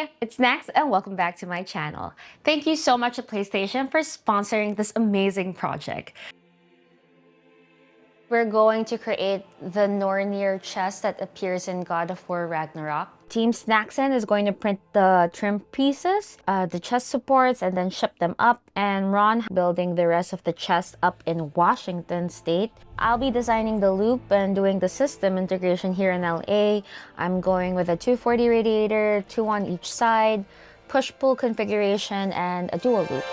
Hey, it's Nax and welcome back to my channel. Thank you so much to PlayStation for sponsoring this amazing project. We're going to create the Nornir chest that appears in God of War Ragnarok. Team Snacksen is going to print the trim pieces, the chest supports, and then ship them up. And Ron building the rest of the chest up in Washington State. I'll be designing the loop and doing the system integration here in LA. I'm going with a 240 radiator, 2 on each side, push-pull configuration, and a dual loop.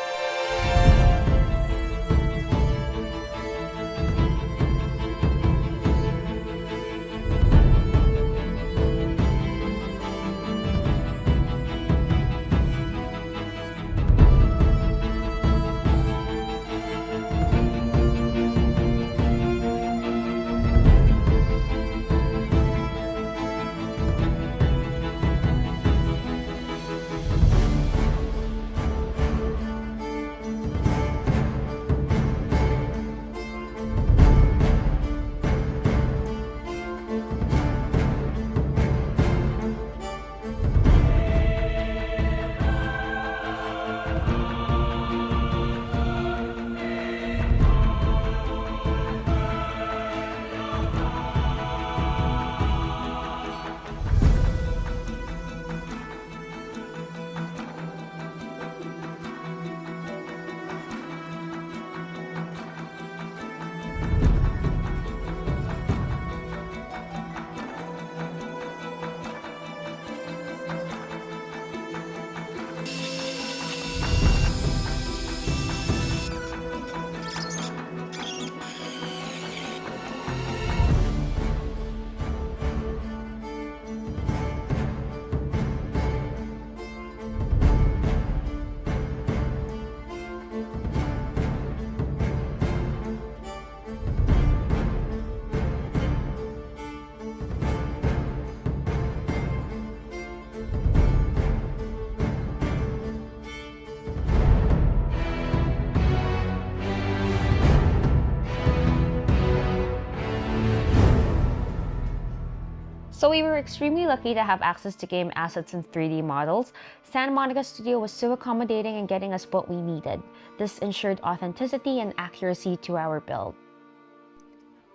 So we were extremely lucky to have access to game assets and 3D models. Santa Monica Studio was so accommodating in getting us what we needed. This ensured authenticity and accuracy to our build.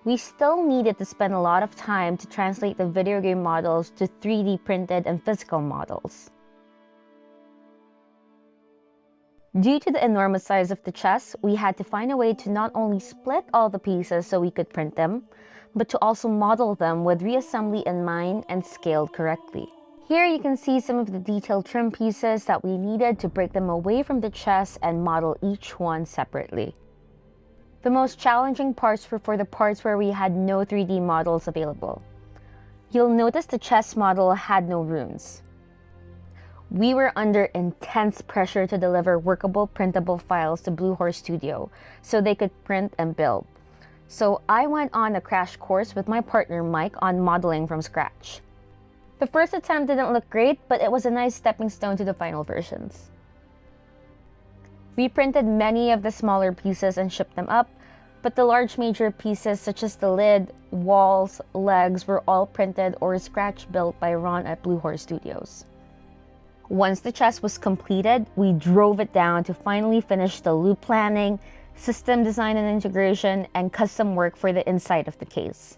We still needed to spend a lot of time to translate the video game models to 3D printed and physical models. Due to the enormous size of the chest, we had to find a way to not only split all the pieces so we could print them, but to also model them with reassembly in mind and scaled correctly. Here you can see some of the detailed trim pieces that we needed to break them away from the chest and model each one separately. The most challenging parts were for the parts where we had no 3D models available. You'll notice the chest model had no runes. We were under intense pressure to deliver workable printable files to Blue Horse Studio so they could print and build. So I went on a crash course with my partner Mike on modeling from scratch. The first attempt didn't look great, but it was a nice stepping stone to the final versions. We printed many of the smaller pieces and shipped them up, but the large major pieces such as the lid, walls, legs were all printed or scratch built by Ron at Blue Horse Studios. Once the chest was completed, we drove it down to finally finish the loop planning, system design and integration, and custom work for the inside of the case.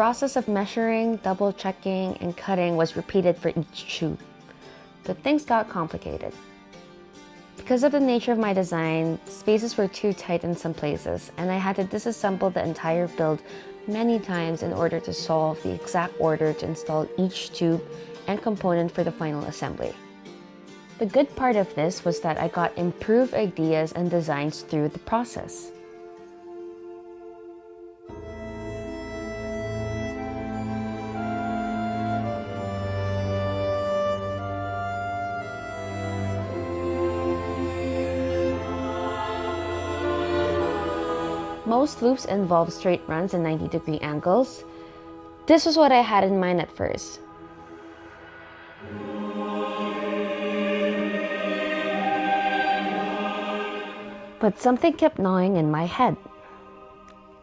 process of measuring, double checking, and cutting was repeated for each tube. But things got complicated. Because of the nature of my design, spaces were too tight in some places, and I had to disassemble the entire build many times in order to solve the exact order to install each tube and component for the final assembly. The good part of this was that I got improved ideas and designs through the process. Most loops involve straight runs and 90-degree angles. This was what I had in mind at first. But something kept gnawing in my head.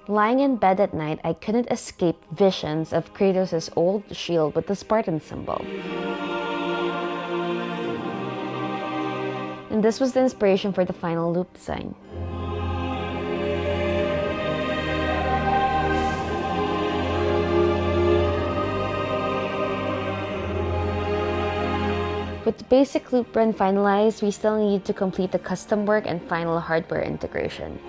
Lying in bed at night, I couldn't escape visions of Kratos' old shield with the Spartan symbol. And this was the inspiration for the final loop design. With the basic loop run finalized, we still need to complete the custom work and final hardware integration.